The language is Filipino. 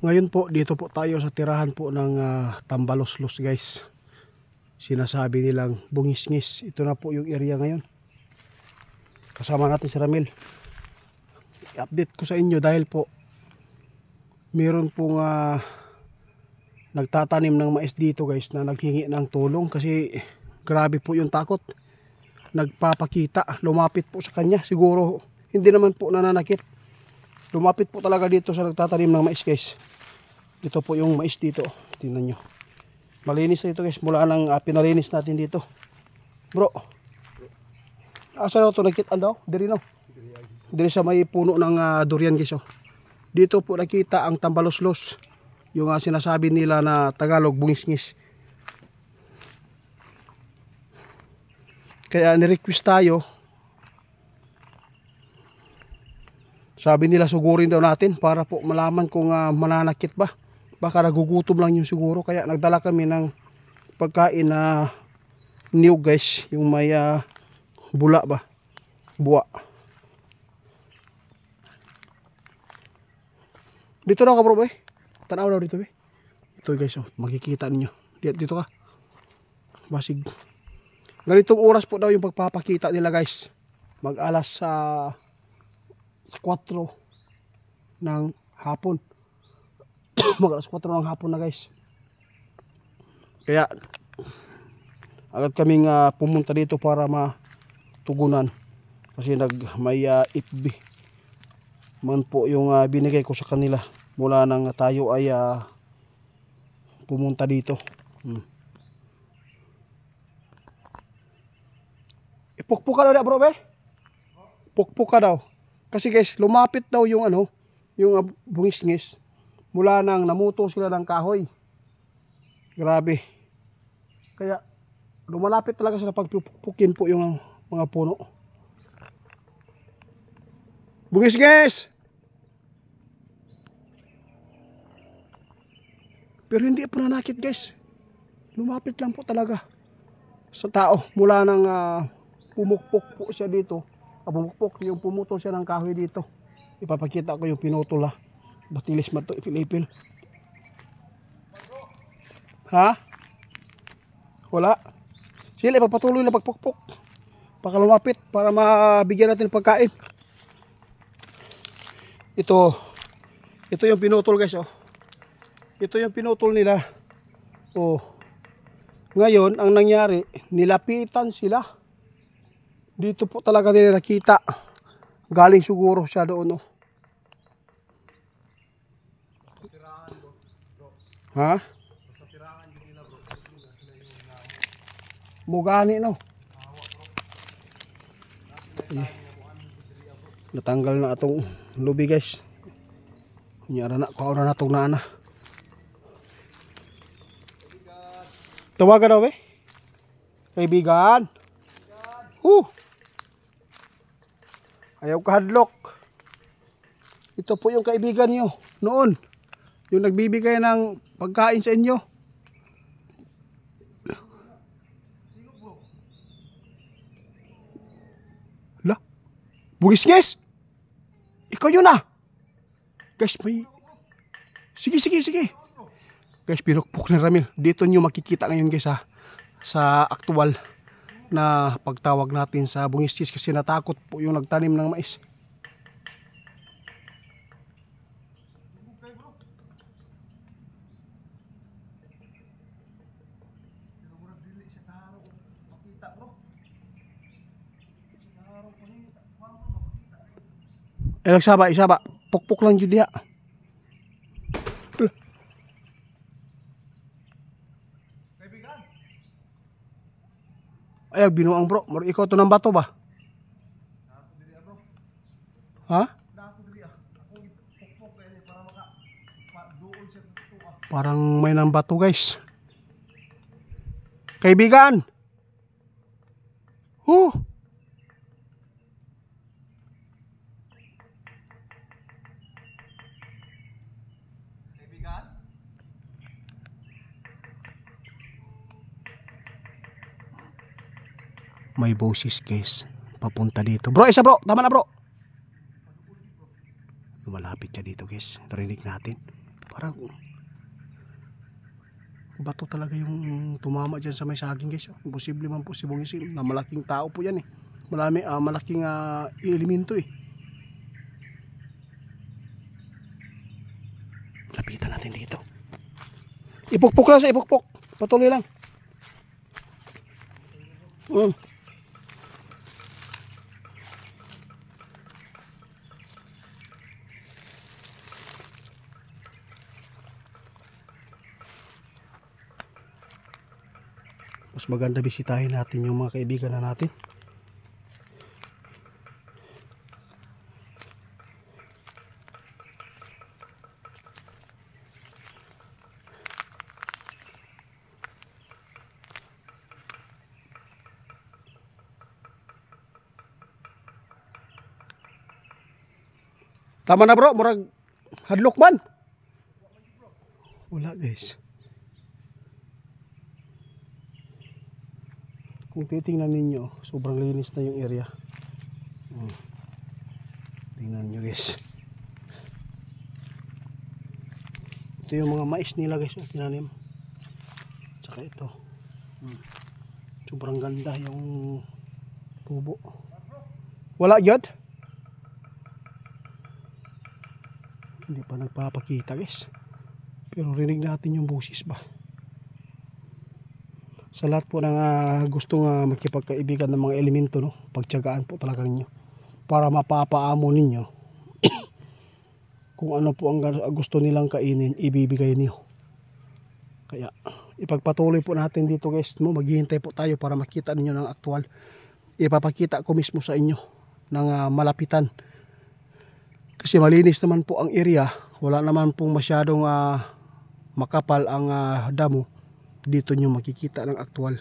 Ngayon po, dito po tayo sa tirahan po ng Tambaloslos guys. Sinasabi nilang Bungisngis. Ito na po yung area ngayon. Kasama natin si Ramil. I-update ko sa inyo dahil po meron pong nagtatanim ng mais dito guys na naghingi ng tulong kasi grabe po yung takot. Nagpapakita, lumapit po sa kanya. Siguro hindi naman po nananakit. Lumapit po talaga dito sa nagtatanim ng mais guys. Ito po yung mais dito. Tingnan nyo. Malinis na ito guys. Mula nang pinalinis natin dito. Bro. Asa na ito? Nagkitaan daw? Diri no? Diri sa may puno ng durian guys. Oh. Dito po nakita ang Tambaloslos. Yung sinasabi nila na Tagalog, Bungisngis. Kaya nirequest tayo. Sabi nila sugurin daw natin para po malaman kung mananakit ba. Baka nagugutom lang yung siguro. Kaya nagdala kami ng pagkain na niyog guys. Yung may bula ba? Buwa. Dito na ka bro ba? Tanaw daw dito ba? Ito guys oh. Makikita ninyo. Dito ka. Basig. Ganitong oras po daw yung pagpapakita nila guys. Mag alas 4 ng hapon. Mag alas 4 ng hapon na guys. Kaya agad kaming pumunta dito para matugunan. Kasi may FB man po yung binigay ko sa kanila. Mula nang tayo ay pumunta dito. Ipukpuk ka daw bro be? Pukpuk ka daw. Kasi guys, lumapit daw yung yung bungisngis. Mula nang namuto sila ng kahoy. Grabe. Kaya lumalapit talaga sila pagpupukpukin po yung mga puno. Bungisngis! Pero hindi po nanakit guys. Lumapit lang po talaga sa tao. Mula nang pumukpok po siya dito. Pumukpok yung pumutol siya ng kahoy dito. Ipapakita ko yung pinutol Batilis man to ipil-ipil. Ha? Wala. Sila ipapatuloy na pagpukpok. Baka lumapit para mabigyan natin pagkain. Ito yung pinutol guys oh. Ito yung pinutol nila. Oh. Ngayon, ang nangyari, nilapitan sila. Dito po talaga nila nakita. Galing siguro siya doon. Oh. Ha? Mugani no. Natanggal na atong lubi guys. Kunyara na, kaura na itong naana. Tawagan daw eh. Kaibigan. Ayaw kahadlok. Ito po yung kaibigan nyo noon. Yung nagbibigay ng pagkain sa inyo. La, Bungisngis. Ikaw yun Guys, may... Sige. Guys, pinukpok ni Ramil. Dito nyo makikita ngayon guys sa aktual na pagtawag natin sa Bungisngis kasi natakot po yung nagtanim ng mais. Isaba. Pukpok lang jud diha. Kaibigan. Ay binuang bro, maro ikaw to ng bato ba? Ha? Parang may nang bato guys. Kaibigan. May boses guys papunta dito. Bro, isa bro, tama na bro. Lumalapit siya dito guys. Narinig natin. Parang bato talaga yung tumama dyan sa may saging guys. Imposible man po si Bungisil na malaking tao po yan eh. Malaking elemento eh. Lapitan natin dito. Ipukpok lang sa ipukpok. Patuloy lang. Mas maganda bisitahin natin yung mga kaibigan na natin. Tama na bro, murag hadlok man. Wala guys. Kung titingnan ninyo, sobrang linis na yung area. Tingnan nyo guys. Ito yung mga mais nila guys, tinanim. Tsaka ito. Sobrang ganda yung tubo. Wala yun? Hindi pa nagpapakita guys. Pero rinig natin yung busis ba. Sa lahat po ng gustong makipagkaibigan ng mga elemento, no, pagtiyagaan po talaga ninyo para mapapaamo ninyo kung ano po ang gusto nilang kainin, ibibigay niyo. Kaya ipagpatuloy po natin dito guys, no, maghihintay po tayo para makita ninyo ng aktual. Ipapakita ko mismo sa inyo ng malapitan kasi malinis naman po ang area, wala naman pong masyadong makapal ang damo. Dito nyo makikita ng aktual.